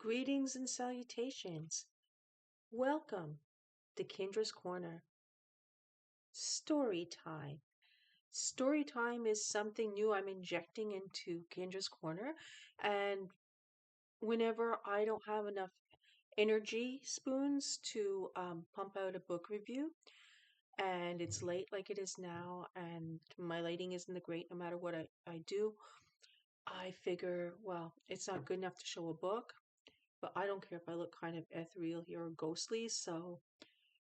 Greetings and salutations. Welcome to Kindra's Corner. Story time. Story time is something new I'm injecting into Kindra's Corner. And whenever I don't have enough energy spoons to pump out a book review, and it's late like it is now, and my lighting isn't the great no matter what I do, I figure, well, it's not good enough to show a book, but I don't care if I look kind of ethereal here or ghostly, so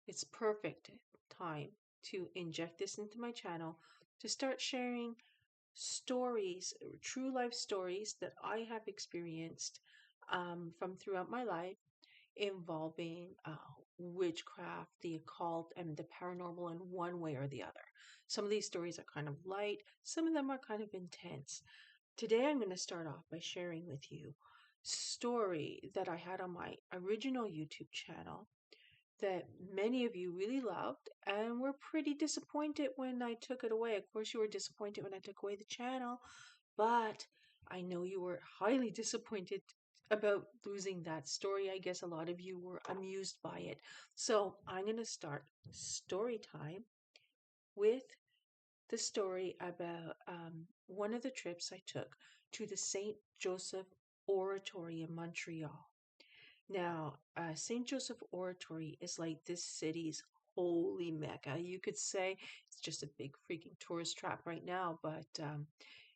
it's perfect time to inject this into my channel to start sharing stories, true life stories that I have experienced from throughout my life involving witchcraft, the occult, and the paranormal in one way or the other. Some of these stories are kind of light, some of them are kind of intense. Today I'm going to start off by sharing with you a story that I had on my original YouTube channel that many of you really loved and were pretty disappointed when I took it away. Of course, you were disappointed when I took away the channel, but I know you were highly disappointed about losing that story. I guess a lot of you were amused by it. So I'm going to start story time with the story about one of the trips I took to the St. Joseph Oratory in Montreal. Now, St. Joseph Oratory is like this city's holy mecca. You could say it's just a big freaking tourist trap right now, but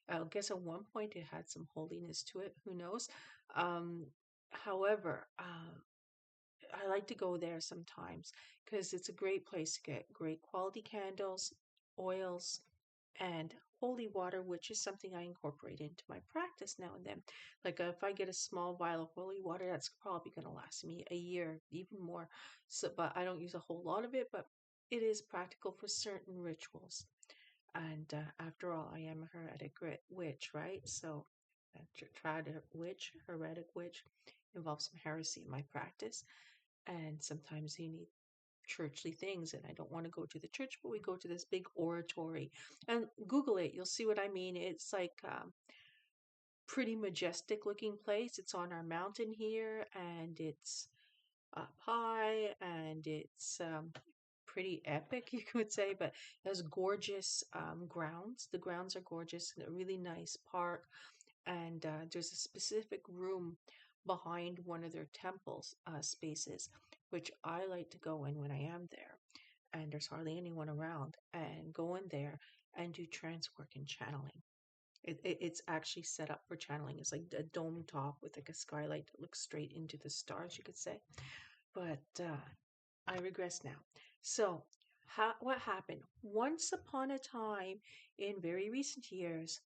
I guess at one point it had some holiness to it. Who knows? Um, however, I like to go there sometimes because it's a great place to get great quality candles, oils, and holy water, which is something I incorporate into my practice now and then. Like if I get a small vial of holy water, that's probably going to last me a year, even more. So, but I don't use a whole lot of it, but it is practical for certain rituals. And after all, I am a witch, right? So, heretic witch involves some heresy in my practice. And sometimes you need churchly things, and I don't want to go to the church, but we go to this big oratory. And Google it, you'll see what I mean. It's like pretty majestic looking place. It's on our mountain here, and it's up high, and it's pretty epic, you could say, but it has gorgeous grounds. The grounds are gorgeous and a really nice park. And there's a specific room behind one of their temples spaces, which I like to go in when I am there. And there's hardly anyone around, and go in there and do trance work and channeling. It's actually set up for channeling. It's like a dome top with like a skylight that looks straight into the stars, you could say. But I regress now. So, what happened? Once upon a time, in very recent years,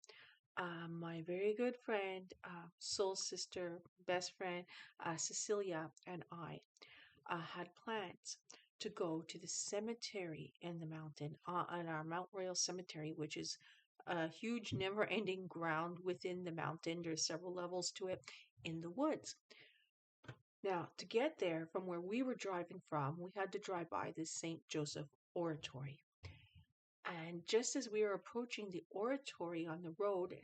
my very good friend, soul sister, best friend, Cecilia, and I had plans to go to the cemetery in the mountain, on our Mount Royal Cemetery, which is a huge, never ending ground within the mountain. There's several levels to it in the woods. Now, to get there from where we were driving from, we had to drive by the St. Joseph Oratory. And just as we were approaching the oratory on the road,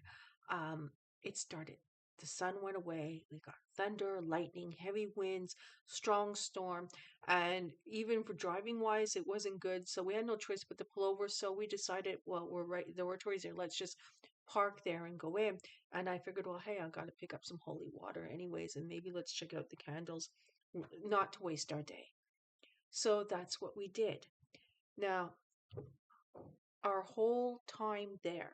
it started. The sun went away. We got thunder, lightning, heavy winds, strong storm. And even for driving wise, it wasn't good. So we had no choice but to pull over. So we decided, well, we're right, the oratory's there. Let's just park there and go in. And I figured, well, hey, I've got to pick up some holy water anyways. And maybe let's check out the candles, not to waste our day. So that's what we did. Now, our whole time there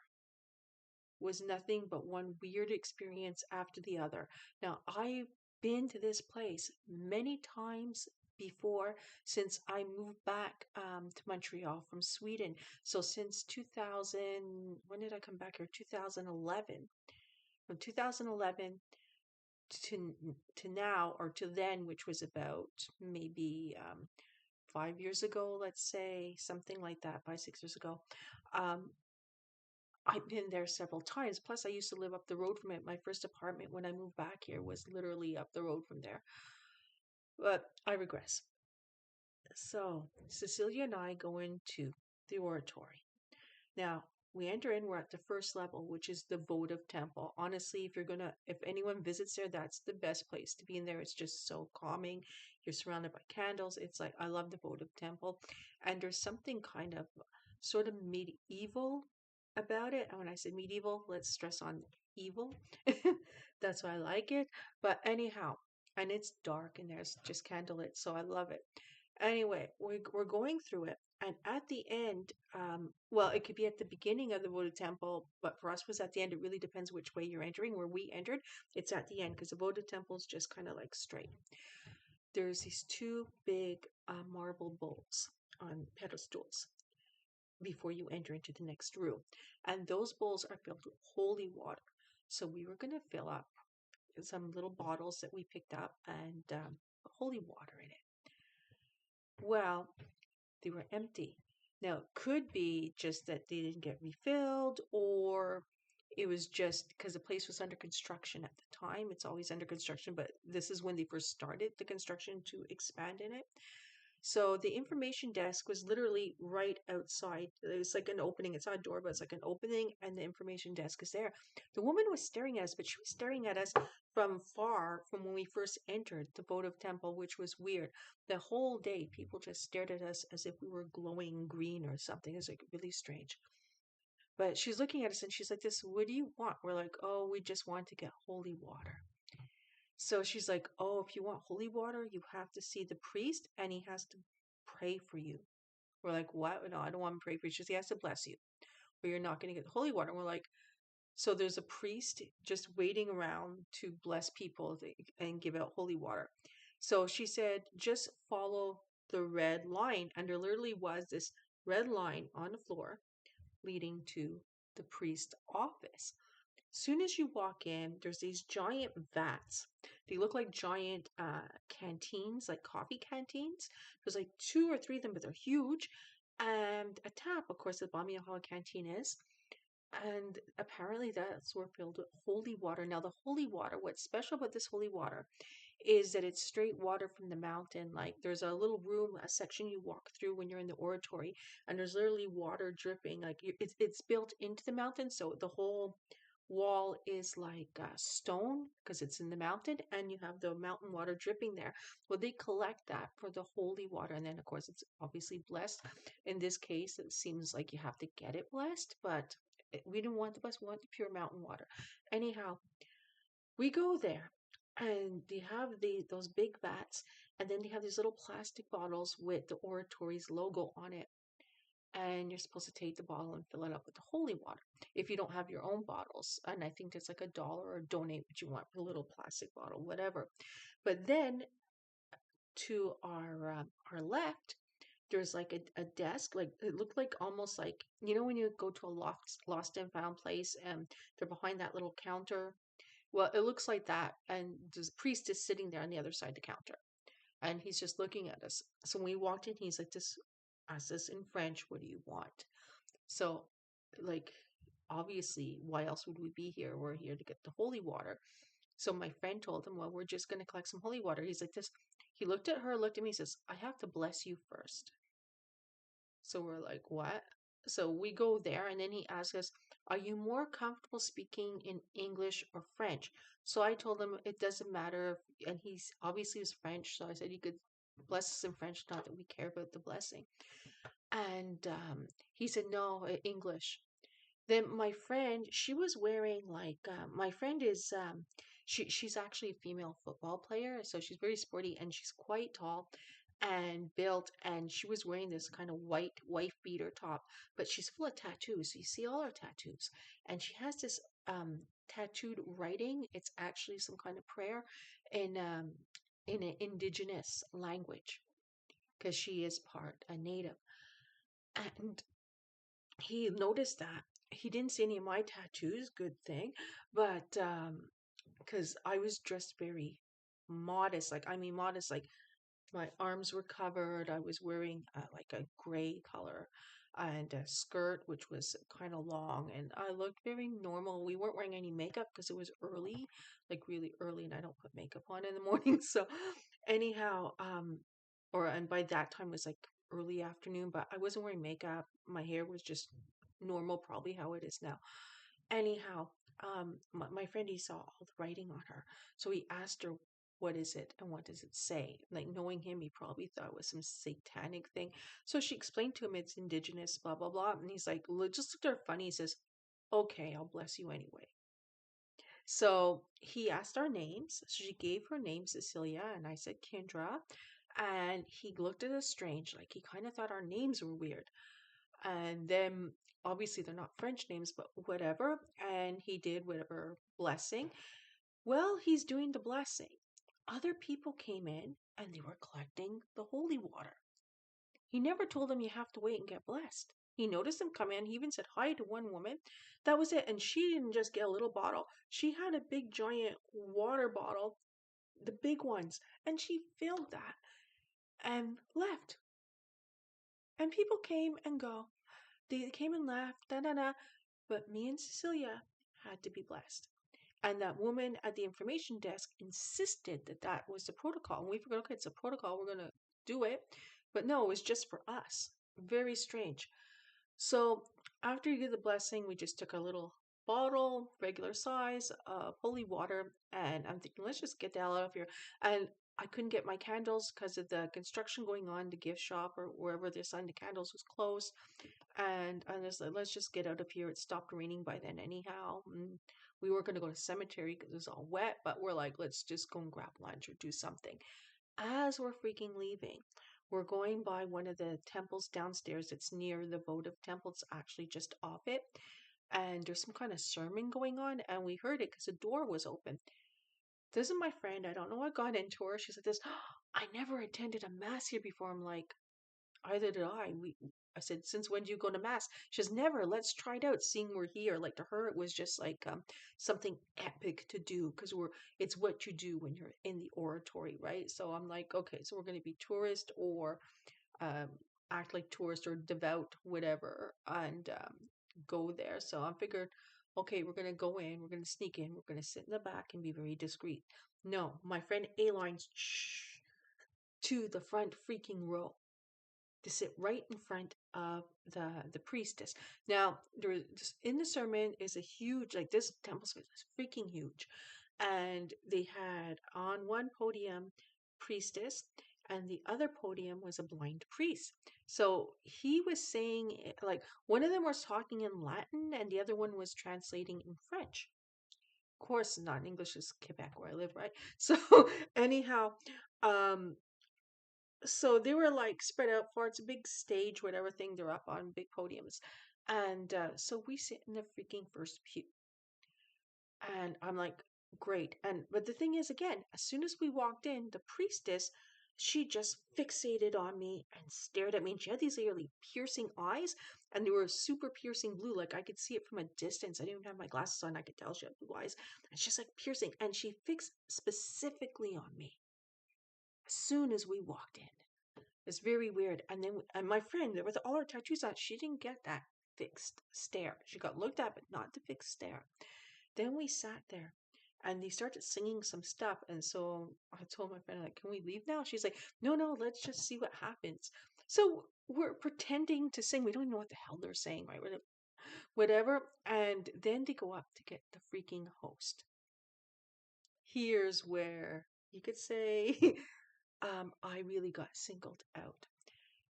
was nothing but one weird experience after the other. Now, I've been to this place many times before since I moved back to Montreal from Sweden. So since 2000, when did I come back here? 2011. From 2011 to now, or to then, which was about maybe 5 years ago, let's say, something like that, 5, 6 years ago. I've been there several times. Plus, I used to live up the road from it. My first apartment when I moved back here was literally up the road from there. But I regress. So, Cecilia and I go into the oratory. Now, we enter in, we're at the first level, which is the votive temple. Honestly, if anyone visits there, that's the best place to be in there. It's just so calming. You're surrounded by candles. It's like, I love the votive temple. And there's something kind of sort of medieval about it. And when I say medieval, let's stress on evil. That's why I like it. But anyhow, and it's dark and there's just candlelit, so I love it. Anyway, we're going through it, and at the end, well, it could be at the beginning of the Votive Temple, but for us was at the end. It really depends which way you're entering. Where we entered, it's at the end because the Votive Temple is just kind of like straight. There's these two big marble bowls on pedestals before you enter into the next room, and those bowls are filled with holy water. So we were going to fill up some little bottles that we picked up and holy water in it. Well, they were empty. Now, it could be just that they didn't get refilled, or it was just because the place was under construction at the time. It's always under construction, but this is when they first started the construction to expand in it. So the information desk was literally right outside. It was like an opening. It's not a door, but it's like an opening, and the information desk is there. The woman was staring at us, but she was staring at us from far from when we first entered the votive temple, which was weird. The whole day, people just stared at us as if we were glowing green or something. It was like really strange. But she's looking at us and she's like, "This, what do you want?" We're like, "Oh, we just want to get holy water." So she's like, "Oh, if you want holy water, you have to see the priest and he has to pray for you." We're like, "What? No, I don't want to pray for you." She says, "He has to bless you, or you're not going to get holy water." And we're like, "So there's a priest just waiting around to bless people and give out holy water." So she said, "Just follow the red line." And there literally was this red line on the floor leading to the priest's office. Soon as you walk in, there's these giant vats. They look like giant canteens, like coffee canteens. There's like two or three of them, but they're huge. And a tap, of course, the Bamiya Hall canteen is. And apparently that's where filled with holy water. Now, the holy water, what's special about this holy water is that it's straight water from the mountain. Like there's a little room, a section you walk through when you're in the oratory, and there's literally water dripping. Like it's built into the mountain, so the whole wall is like stone because it's in the mountain, and you have the mountain water dripping there. Well, they collect that for the holy water, and then of course it's obviously blessed. In this case, it seems like you have to get it blessed, but we didn't want the blessed. We want the pure mountain water. Anyhow, we go there and they have those big vats, and then they have these little plastic bottles with the oratory's logo on it, and you're supposed to take the bottle and fill it up with the holy water if you don't have your own bottles. And I think it's like $1 or donate what you want for a little plastic bottle, whatever. But then to our left, there's like a desk, like it looked like almost like, you know, when you go to a lost and found place and they're behind that little counter. Well, it looks like that, and the priest is sitting there on the other side of the counter, and he's just looking at us. So when we walked in, he's like, "This, asked us in French, what do you want?" So, like, obviously, why else would we be here? We're here to get the holy water. So my friend told him, "Well, we're just going to collect some holy water." He's like, "This." He looked at her, looked at me, he says, "I have to bless you first." So we're like, "What?" So we go there, and then he asks us, "Are you more comfortable speaking in English or French?" So I told him it doesn't matter. And he's obviously was French. So I said he could bless us in French, not that we care about the blessing. And he said, "No, English." Then my friend, she was wearing like my friend is she's actually a female football player, so she's very sporty and she's quite tall and built, and she was wearing this kind of white wife beater top, but she's full of tattoos. So you see all her tattoos, and she has this tattooed writing. It's actually some kind of prayer in an indigenous language because she is part a native. And he noticed that. He didn't see any of my tattoos, good thing, but because I was dressed very modest, like I mean modest, like my arms were covered. I was wearing like a gray color and a skirt which was kind of long, and I looked very normal. We weren't wearing any makeup because it was early, like really early, and I don't put makeup on in the morning. So anyhow, or and by that time it was like early afternoon, but I wasn't wearing makeup. My hair was just normal, probably how it is now. Anyhow, my friend, he saw all the writing on her. So he asked her, what is it and what does it say? Like, knowing him, he probably thought it was some satanic thing. So she explained to him it's indigenous, blah, blah, blah. And he's like, just looked at her funny. He says, okay, I'll bless you anyway. So he asked our names. So she gave her name, Cecilia, and I said Kindra. And he looked at us strange, like he kind of thought our names were weird. And then obviously they're not French names, but whatever. And he did whatever blessing. Well, he's doing the blessing. Other people came in and they were collecting the holy water. He never told them you have to wait and get blessed. He noticed them come in. He even said hi to one woman. That was it. And she didn't just get a little bottle. She had a big giant water bottle, the big ones, and she filled that and left. And people came and go. They came and left, da da da. But me and Cecilia had to be blessed. And that woman at the information desk insisted that that was the protocol. And we figured, okay, it's a protocol. We're going to do it. But no, it was just for us. Very strange. So after you did the blessing, we just took a little bottle, regular size, of holy water. And I'm thinking, let's just get the hell out of here. And I couldn't get my candles because of the construction going on. The gift shop or wherever they're selling the candles was closed. And I was like, let's just get out of here. It stopped raining by then, anyhow. And we were going to go to the cemetery because it was all wet, but we're like, let's just go and grab lunch or do something. As we're freaking leaving, we're going by one of the temples downstairs. It's near the votive temple. It's actually just off it. And there's some kind of sermon going on, and we heard it because the door was open. This is my friend. I don't know what got into her. She's like this. I never attended a mass here before. I'm like, either did I. I said, since when do you go to mass? She says, never. Let's try it out. Seeing we're here, like to her, it was just like something epic to do because it's what you do when you're in the oratory, right? So I'm like, okay, so we're going to be tourist or um, act like tourist or devout, whatever, and go there. So I figured, okay, we're going to go in, we're going to sneak in, we're going to sit in the back and be very discreet. No, my friend A lines to the front freaking row to sit right in front of the priestess. Now, in the sermon is a huge, like this temple space is freaking huge, and they had on one podium priestess, and the other podium was a blind priest. So he was saying, like, one of them was talking in Latin, and the other one was translating in French. Of course, not in English, is Quebec where I live, right? So anyhow, um, so they were like spread out for it's a big stage, whatever thing they're up on, big podiums. And so we sit in the freaking first pew. And I'm like, great. And but the thing is, again, as soon as we walked in, the priestess, she just fixated on me and stared at me. And she had these really piercing eyes, and they were super piercing blue. Like I could see it from a distance. I didn't even have my glasses on. I could tell she had blue eyes. And she's like piercing. And she fixed specifically on me as soon as we walked in. It's very weird. And then and my friend, there with all her tattoos on, she didn't get that fixed stare. She got looked at, but not the fixed stare. Then we sat there and they started singing some stuff. And so I told my friend, like, can we leave now? She's like, no, no, let's just see what happens. So we're pretending to sing. We don't even know what the hell they're saying, right? Whatever. And then they go up to get the freaking host. Here's where you could say I really got singled out.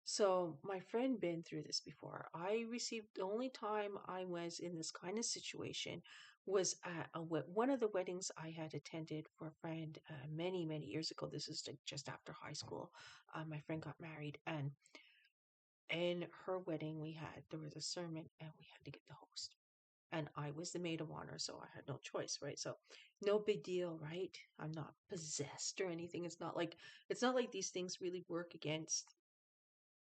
So my friend been through this before. I received the only time I was in this kind of situation was at one of the weddings I had attended for a friend many years ago. This is like just after high school. My friend got married, and in her wedding there was a sermon, and we had to get the host. And I was the maid of honor, so I had no choice, right? So no big deal, right? I'm not possessed or anything. It's not like these things really work against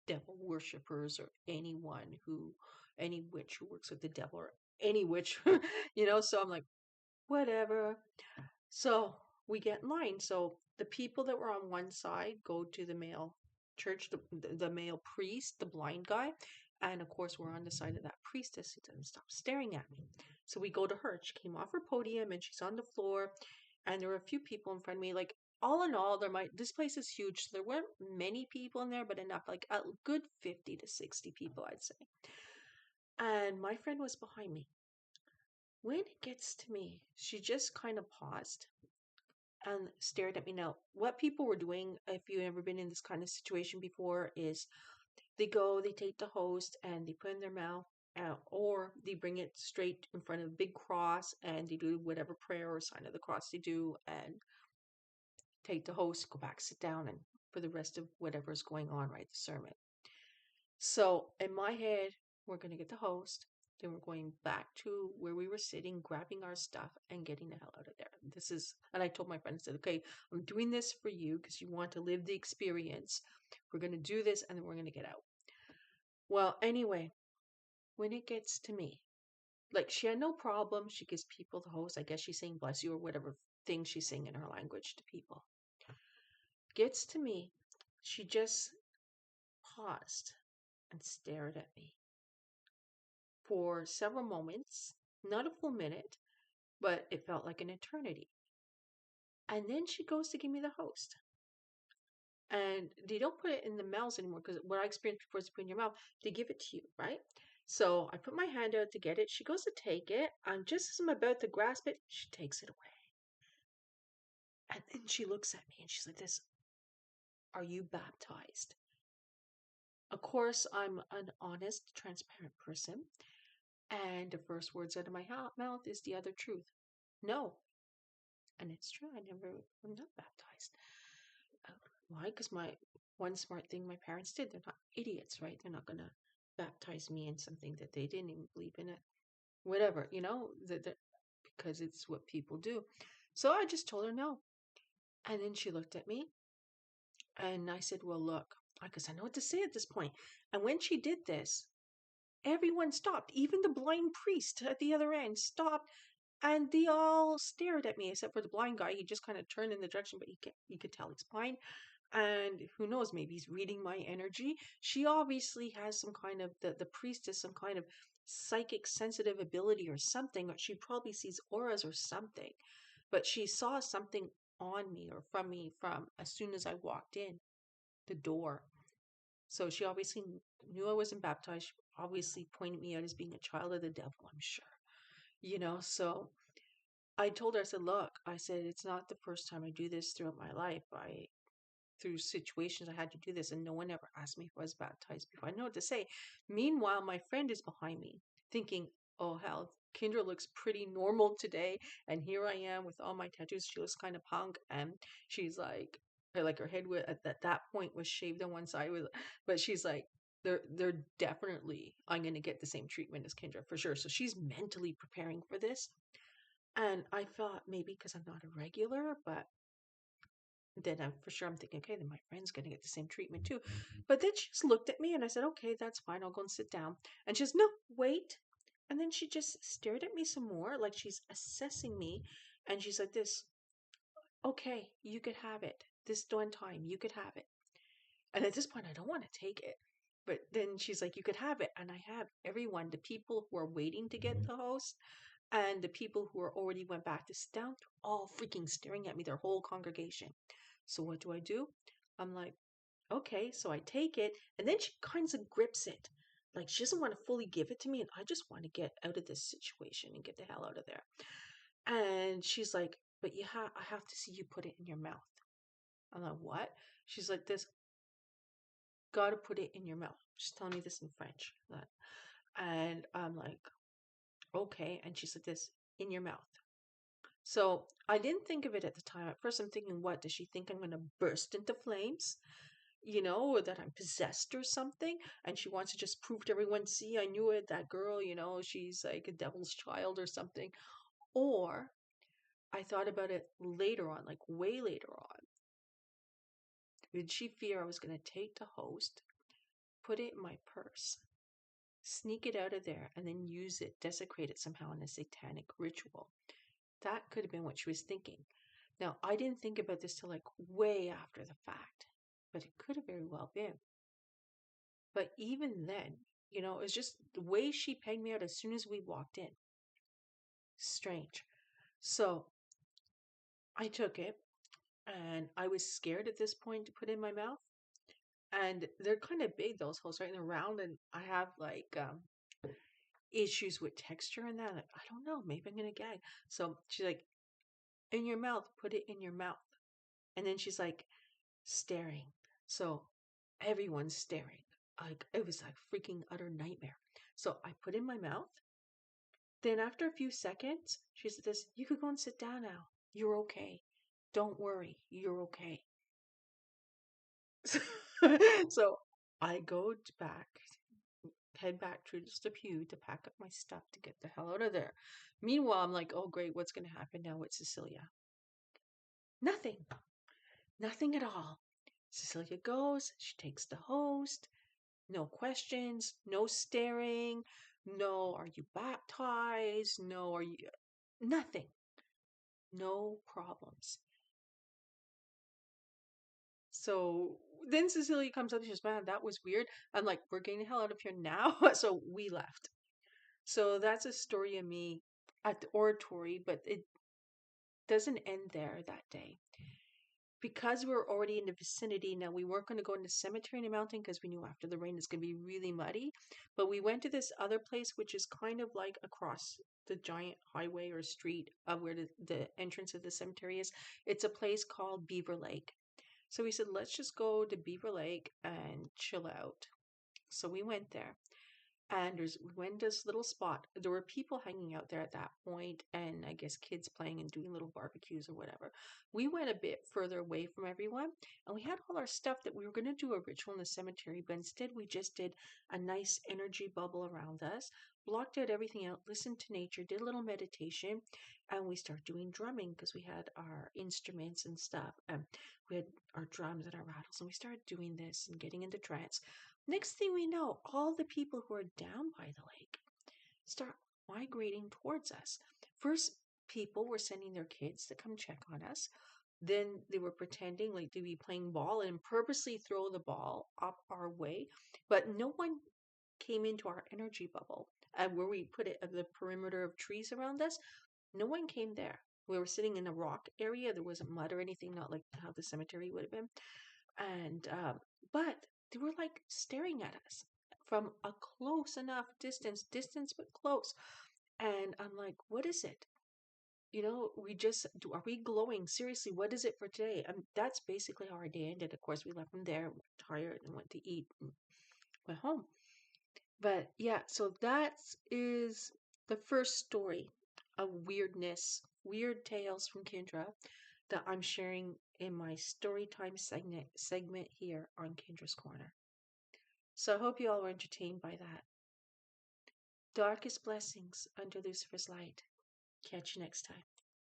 devil worshippers or any witch who works with the devil or any witch, So I'm like, whatever. So we get in line. So the people that were on one side go to the male church, the male priest, the blind guy. And of course, we're on the side of that priestess who doesn't stop staring at me. So we go to her. She came off her podium and she's on the floor. And there were a few people in front of me. Like, all in all, this place is huge. So there weren't many people in there, but enough, like a good 50 to 60 people, I'd say. And my friend was behind me. When it gets to me, she just kind of paused and stared at me. Now, what people were doing, if you've ever been in this kind of situation before, is they take the host and they put it in their mouth, or they bring it straight in front of a big cross and they do whatever prayer or sign of the cross they do and take the host, go back, sit down, and for the rest of whatever's going on, right, the sermon. So in my head, we're going to get the host. Then we're going back to where we were sitting, grabbing our stuff, and getting the hell out of there. And I told my friend, I said, okay, I'm doing this for you because you want to live the experience. We're going to do this and then we're going to get out. Well, anyway, when it gets to me, like she had no problem. She gives people the host. I guess she's saying bless you or whatever thing she's saying in her language to people. Gets to me, she just paused and stared at me for several moments, not a full minute, but it felt like an eternity. And then she goes to give me the host. And they don't put it in the mouths anymore because what I experienced before is put in your mouth, they give it to you, right? So I put my hand out to get it. She goes to take it. And just as I'm about to grasp it, she takes it away. And then she looks at me and she's like, this, are you baptized? Of course, I'm an honest, transparent person. And the first words out of my mouth is the other truth. No. And it's true. I'm not baptized. Why? Because my one smart thing my parents did, they're not idiots, right? They're not going to baptize me in something that they didn't even believe in it. Whatever, because it's what people do. So I just told her no. And then she looked at me and I said, well, look, because I know what to say at this point. And when she did this, everyone stopped. Even the blind priest at the other end stopped. And they all stared at me, except for the blind guy. He just kind of turned in the direction, but you could tell he's blind. And who knows, maybe he's reading my energy. She obviously has some kind of, the priestess, some kind of psychic sensitive ability or something. Or she probably sees auras or something. But she saw something on me or from me from as soon as I walked in the door. So she obviously knew I wasn't baptized. She obviously pointed me out as being a child of the devil, I'm sure. So I told her, I said, look, I said, it's not the first time I do this throughout my life. Through situations, I had to do this, and no one ever asked me if I was baptized before. I know what to say. Meanwhile, my friend is behind me thinking, oh, hell, Kindra looks pretty normal today. And here I am with all my tattoos. She looks kind of punk. And she's like her head at that point was shaved on one side. But she's like, they're definitely, I'm going to get the same treatment as Kindra for sure. So she's mentally preparing for this. And I thought maybe because I'm not a regular, but then I'm thinking, okay, then my friend's going to get the same treatment too. But then she just looked at me and I said, okay, that's fine. I'll go and sit down. And she says, no, wait. And then she just stared at me some more, like she's assessing me. And she's like this, okay, you could have it. This one time, you could have it. And at this point, I don't want to take it. But then she's like, you could have it. And I have everyone, the people who are waiting to get the host and the people who are already went back to sit down, all freaking staring at me, their whole congregation. So what do? I'm like, okay, so I take it. And then she kind of grips it. Like she doesn't want to fully give it to me. And I just want to get out of this situation and get the hell out of there. And she's like, but I have to see you put it in your mouth. I'm like, what? She's like, this, gotta put it in your mouth. She's telling me this in French. And I'm like, okay. And she said this, in your mouth. So I didn't think of it at the time. At first I'm thinking, what, does she think I'm going to burst into flames? Or that I'm possessed or something? And she wants to just prove to everyone, see, I knew it, that girl, she's like a devil's child or something. Or I thought about it later on, like way later on. Did she fear I was going to take the host, put it in my purse, sneak it out of there, and then use it, desecrate it somehow in a satanic ritual? That could have been what she was thinking. Now, I didn't think about this till like way after the fact, but it could have very well been. But even then, it was just the way she pegged me out as soon as we walked in. Strange. So I took it and I was scared at this point to put it in my mouth. And they're kind of big, those holes, right? And they're round. And I have like, issues with texture and that. Like, I don't know, maybe I'm gonna gag. So she's like, in your mouth, put it in your mouth. And then she's like, staring. So everyone's staring. Like it was like freaking utter nightmare. So I put in my mouth. Then after a few seconds, she said this, you could go and sit down now. You're okay. Don't worry. You're okay. So I go back, head back to just the pew to pack up my stuff to get the hell out of there. Meanwhile, I'm like, oh great, what's gonna happen now with Cecilia? Nothing. Nothing at all. Cecilia goes, she takes the host, no questions, no staring, no, are you baptized? No, are you, nothing, no problems. So then Cecilia comes up and she says, man, that was weird. I'm like, we're getting the hell out of here now. So we left. So that's a story of me at the oratory, but it doesn't end there that day. Because we were already in the vicinity, now we weren't going to go in the cemetery in the mountain because we knew after the rain it's going to be really muddy. But we went to this other place, which is kind of like across the giant highway or street of where the entrance of the cemetery is. It's a place called Beaver Lake. So we said, let's just go to Beaver Lake and chill out. So we went there. And we went to this little spot. There were people hanging out there at that point, and I guess kids playing and doing little barbecues or whatever. We went a bit further away from everyone, and we had all our stuff that we were going to do a ritual in the cemetery, but instead we just did a nice energy bubble around us, blocked out everything out, listened to nature, did a little meditation, and we started doing drumming because we had our instruments and stuff. And we had our drums and our rattles, and we started doing this and getting into trance. Next thing we know, all the people who are down by the lake start migrating towards us. First, people were sending their kids to come check on us. Then they were pretending like to be playing ball and purposely throw the ball up our way. But no one came into our energy bubble. And where we put it at the perimeter of trees around us, no one came there. We were sitting in a rock area. There wasn't mud or anything, not like how the cemetery would have been. And but they were like staring at us from a close enough distance but close. And I'm like, what is it? You know, we just do. Are we glowing? Seriously, what is it for today? That's basically how our day ended. Of course, we left from there, tired, and went to eat and went home. But yeah, so that is the first story of weirdness, weird tales from Kindra that I'm sharing in my Storytime segment here on Kindra's Corner. So I hope you all were entertained by that. Darkest blessings under Lucifer's light. Catch you next time.